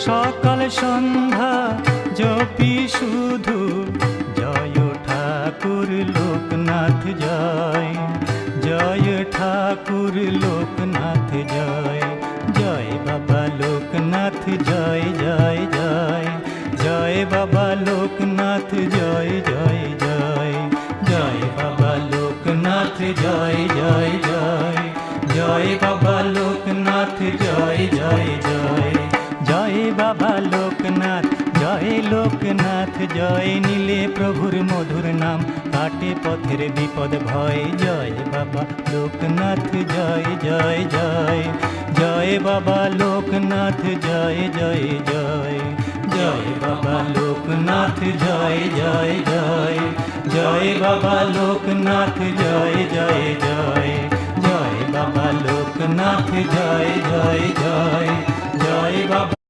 সকাল সন্ধ্যা জপি শুধু জয় ঠাকুর লোকনাথ জয়, জয় ঠাকুর লোকনাথ জয়, জয় বাবা লোকনাথ জয় জয় জয়, জয় বাবা লোকনাথ জয় জয় জয়, জয় বাবা লোকনাথ জয় জয় জয়, জয় বাবা লোকনাথ জয় জয় জয়, জয় বাবা লোকনাথ জয় লোকনাথ জয়। নীলে প্রভুর মধুর নাম কাটে পথের বিপদ ভয়, জয় বাবা লোকনাথ জয় জয় জয়, জয় বাবা লোকনাথ জয় জয় জয়, জয় বাবা লোকনাথ জয় জয় জয়, জয় বাবা লোকনাথ জয় জয় জয়, জয় বাবা লোকনাথ জয় জয় জয়, জয় বাবা।